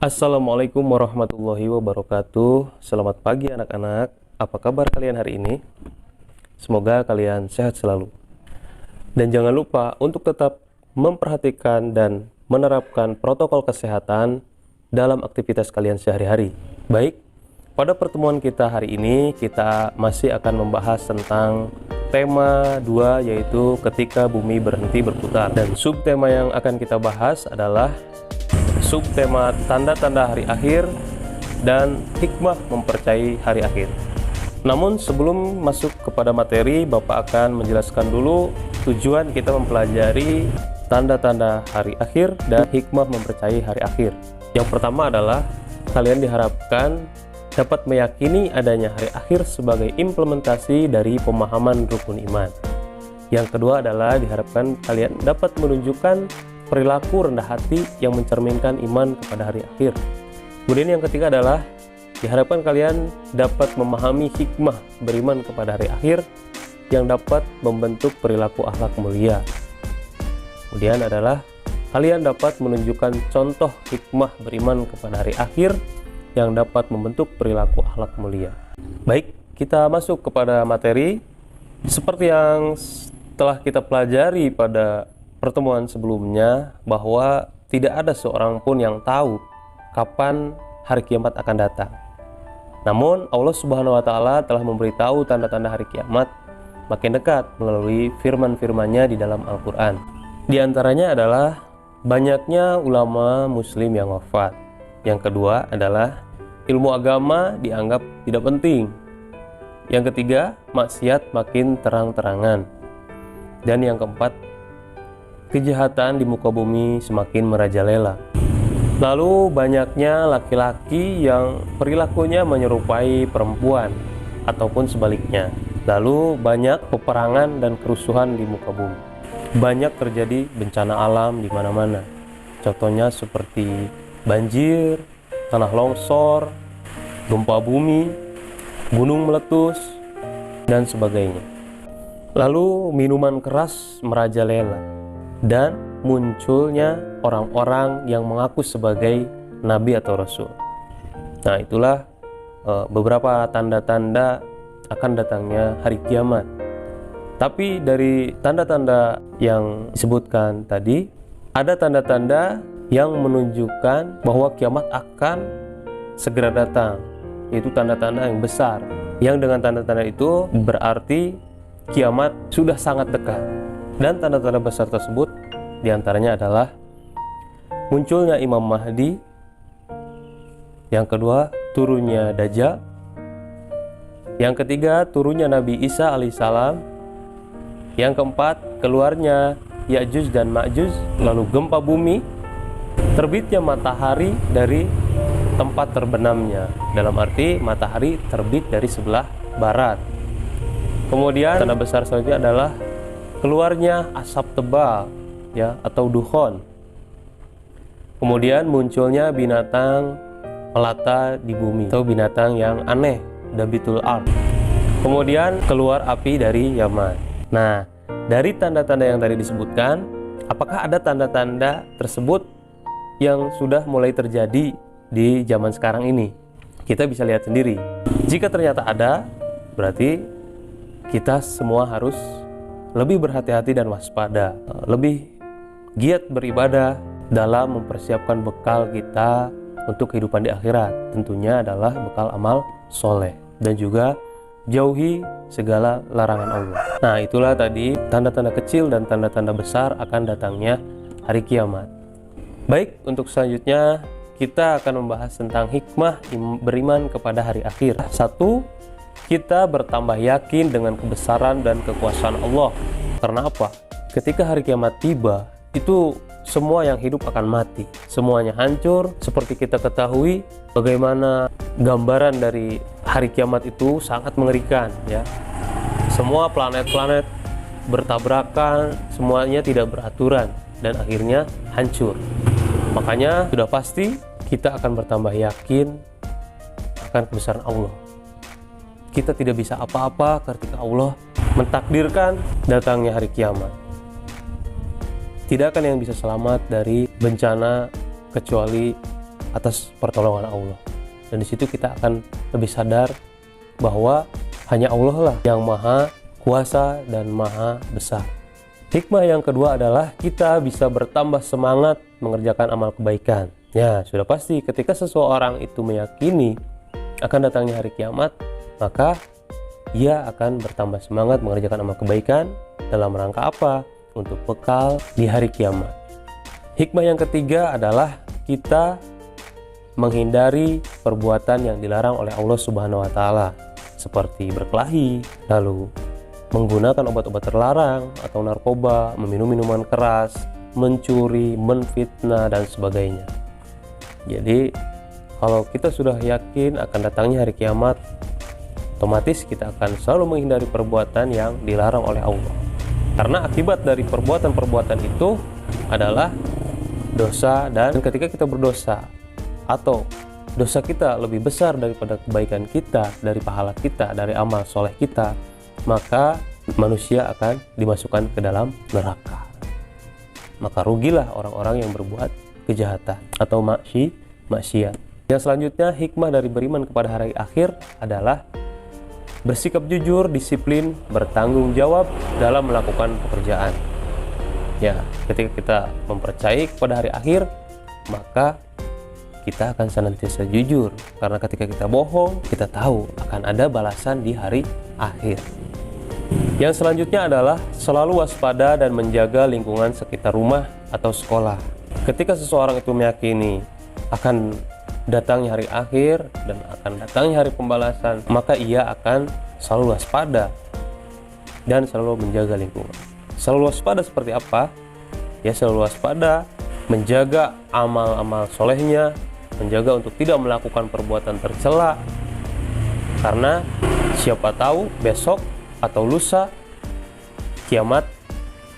Assalamualaikum warahmatullahi wabarakatuh. Selamat pagi anak-anak. Apa kabar kalian hari ini? Semoga kalian sehat selalu. Dan jangan lupa untuk tetap memperhatikan dan menerapkan protokol kesehatan dalam aktivitas kalian sehari-hari. Baik, pada pertemuan kita hari ini kita masih akan membahas tentang tema 2, yaitu ketika bumi berhenti berputar. Dan subtema yang akan kita bahas adalah subtema tanda-tanda hari akhir dan hikmah mempercayai hari akhir. Namun sebelum masuk kepada materi, Bapak akan menjelaskan dulu tujuan kita mempelajari tanda-tanda hari akhir dan hikmah mempercayai hari akhir. Yang pertama adalah kalian diharapkan dapat meyakini adanya hari akhir sebagai implementasi dari pemahaman rukun iman. Yang kedua adalah diharapkan kalian dapat menunjukkan perilaku rendah hati yang mencerminkan iman kepada hari akhir. Kemudian yang ketiga adalah diharapkan kalian dapat memahami hikmah beriman kepada hari akhir yang dapat membentuk perilaku akhlak mulia. Kemudian adalah kalian dapat menunjukkan contoh hikmah beriman kepada hari akhir yang dapat membentuk perilaku akhlak mulia. Baik, kita masuk kepada materi. Seperti yang telah kita pelajari pada pertemuan sebelumnya, bahwa tidak ada seorang pun yang tahu kapan hari kiamat akan datang. Namun Allah Subhanahu wa taala telah memberitahu tanda-tanda hari kiamat makin dekat melalui firman-firman-Nya di dalam Al-Qur'an. Di antaranya adalah banyaknya ulama muslim yang wafat. Yang kedua adalah ilmu agama dianggap tidak penting. Yang ketiga, maksiat makin terang-terangan. Dan yang keempat, kejahatan di muka bumi semakin merajalela. Lalu banyaknya laki-laki yang perilakunya menyerupai perempuan ataupun sebaliknya. Lalu banyak peperangan dan kerusuhan di muka bumi. Banyak terjadi bencana alam di mana-mana. Contohnya seperti banjir, tanah longsor, gempa bumi, gunung meletus, dan sebagainya. Lalu minuman keras merajalela dan munculnya orang-orang yang mengaku sebagai nabi atau rasul. Nah, itulah beberapa tanda-tanda akan datangnya hari kiamat. Tapi dari tanda-tanda yang disebutkan tadi, ada tanda-tanda yang menunjukkan bahwa kiamat akan segera datang, yaitu tanda-tanda yang besar, yang dengan tanda-tanda itu berarti kiamat sudah sangat dekat. Dan tanda-tanda besar tersebut diantaranya adalah munculnya Imam Mahdi, yang kedua turunnya Dajjal, yang ketiga turunnya Nabi Isa alaihissalam, yang keempat keluarnya Ya'juj dan Ma'juj, lalu gempa bumi, terbitnya matahari dari tempat terbenamnya, dalam arti matahari terbit dari sebelah barat. Kemudian tanda besar selanjutnya adalah keluarnya asap tebal, ya, atau dukhon. Kemudian munculnya binatang melata di bumi atau binatang yang aneh, dabitul ard. Kemudian keluar api dari Yaman. Nah, dari tanda-tanda yang tadi disebutkan, apakah ada tanda-tanda tersebut yang sudah mulai terjadi di zaman sekarang ini? Kita bisa lihat sendiri. Jika ternyata ada, berarti kita semua harus lebih berhati-hati dan waspada, lebih giat beribadah dalam mempersiapkan bekal kita untuk kehidupan di akhirat. Tentunya adalah bekal amal soleh, dan juga jauhi segala larangan Allah. Nah, itulah tadi tanda-tanda kecil dan tanda-tanda besar akan datangnya hari kiamat. Baik, untuk selanjutnya kita akan membahas tentang hikmah beriman kepada hari akhir. 1. Kita bertambah yakin dengan kebesaran dan kekuasaan Allah. Karena apa? Ketika hari kiamat tiba, itu semua yang hidup akan mati. Semuanya hancur. Seperti kita ketahui, bagaimana gambaran dari hari kiamat itu sangat mengerikan, ya. Semua planet-planet bertabrakan, semuanya tidak beraturan, dan akhirnya hancur. Makanya sudah pasti kita akan bertambah yakin akan kebesaran Allah. Kita tidak bisa apa-apa ketika Allah mentakdirkan datangnya hari kiamat. Tidak akan yang bisa selamat dari bencana kecuali atas pertolongan Allah. Dan di situ kita akan lebih sadar bahwa hanya Allah lah yang maha kuasa dan maha besar. Hikmah yang kedua adalah kita bisa bertambah semangat mengerjakan amal kebaikan. Ya, sudah pasti ketika seseorang itu meyakini akan datangnya hari kiamat, maka ia akan bertambah semangat mengerjakan amal kebaikan dalam rangka apa? Untuk bekal di hari kiamat. Hikmah yang ketiga adalah kita menghindari perbuatan yang dilarang oleh Allah Subhanahu wa taala, seperti berkelahi, lalu menggunakan obat-obat terlarang atau narkoba, meminum minuman keras, mencuri, menfitnah dan sebagainya. Jadi kalau kita sudah yakin akan datangnya hari kiamat, otomatis kita akan selalu menghindari perbuatan yang dilarang oleh Allah. Karena akibat dari perbuatan-perbuatan itu adalah dosa, dan ketika kita berdosa atau dosa kita lebih besar daripada kebaikan kita, dari pahala kita, dari amal soleh kita, maka manusia akan dimasukkan ke dalam neraka. Maka rugilah orang-orang yang berbuat kejahatan atau maksiat. Yang selanjutnya, hikmah dari beriman kepada hari akhir adalah bersikap jujur, disiplin, bertanggung jawab dalam melakukan pekerjaan. Ya, ketika kita mempercayai kepada hari akhir, maka kita akan senantiasa jujur, karena ketika kita bohong, kita tahu akan ada balasan di hari akhir. Yang selanjutnya adalah selalu waspada dan menjaga lingkungan sekitar rumah atau sekolah. Ketika seseorang itu meyakini akan datangnya hari akhir dan akan datangnya hari pembalasan, maka ia akan selalu waspada dan selalu menjaga lingkungan. Selalu waspada seperti apa? Ya, selalu waspada menjaga amal-amal solehnya, menjaga untuk tidak melakukan perbuatan tercela, karena siapa tahu besok atau lusa kiamat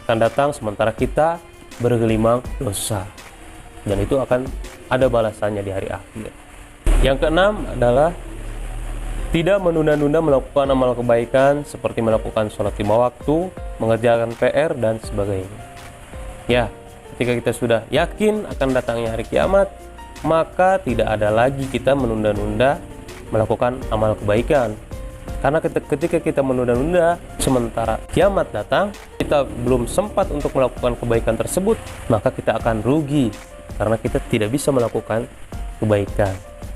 akan datang sementara kita bergelimang dosa, dan itu akan ada balasannya di hari akhir. Yang keenam adalah tidak menunda-nunda melakukan amal kebaikan seperti melakukan sholat 5 waktu, mengerjakan PR dan sebagainya. Ya, ketika kita sudah yakin akan datangnya hari kiamat, maka tidak ada lagi kita menunda-nunda melakukan amal kebaikan. Karena ketika kita menunda-nunda sementara kiamat datang, kita belum sempat untuk melakukan kebaikan tersebut, maka kita akan rugi karena kita tidak bisa melakukan kebaikan.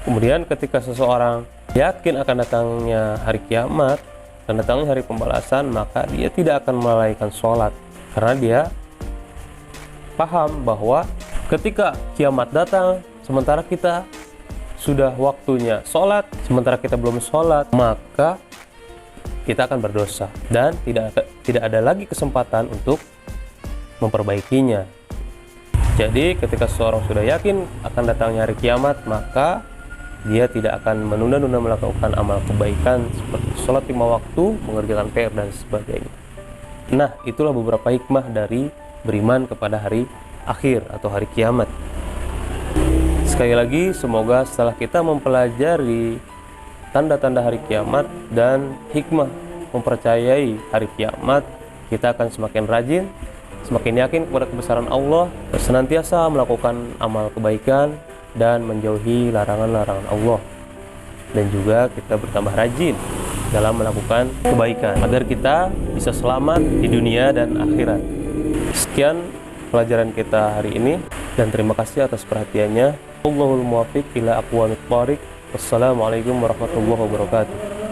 Kemudian ketika seseorang yakin akan datangnya hari kiamat dan datangnya hari pembalasan, maka dia tidak akan melalaikan sholat, karena dia paham bahwa ketika kiamat datang sementara kita sudah waktunya sholat, sementara kita belum sholat, maka kita akan berdosa dan tidak ada lagi kesempatan untuk memperbaikinya. Jadi ketika seseorang sudah yakin akan datangnya hari kiamat, maka dia tidak akan menunda-nunda melakukan amal kebaikan seperti sholat 5 waktu, mengerjakan PR dan sebagainya. Nah, itulah beberapa hikmah dari beriman kepada hari akhir atau hari kiamat. Sekali lagi, semoga setelah kita mempelajari tanda-tanda hari kiamat dan hikmah mempercayai hari kiamat, kita akan semakin rajin, semakin yakin kepada kebesaran Allah, senantiasa melakukan amal kebaikan dan menjauhi larangan-larangan Allah. Dan juga kita bertambah rajin dalam melakukan kebaikan agar kita bisa selamat di dunia dan akhirat. Sekian pelajaran kita hari ini dan terima kasih atas perhatiannya. Allahul muwaffiq ila aqwamit thoriq. Wassalamualaikum warahmatullahi wabarakatuh.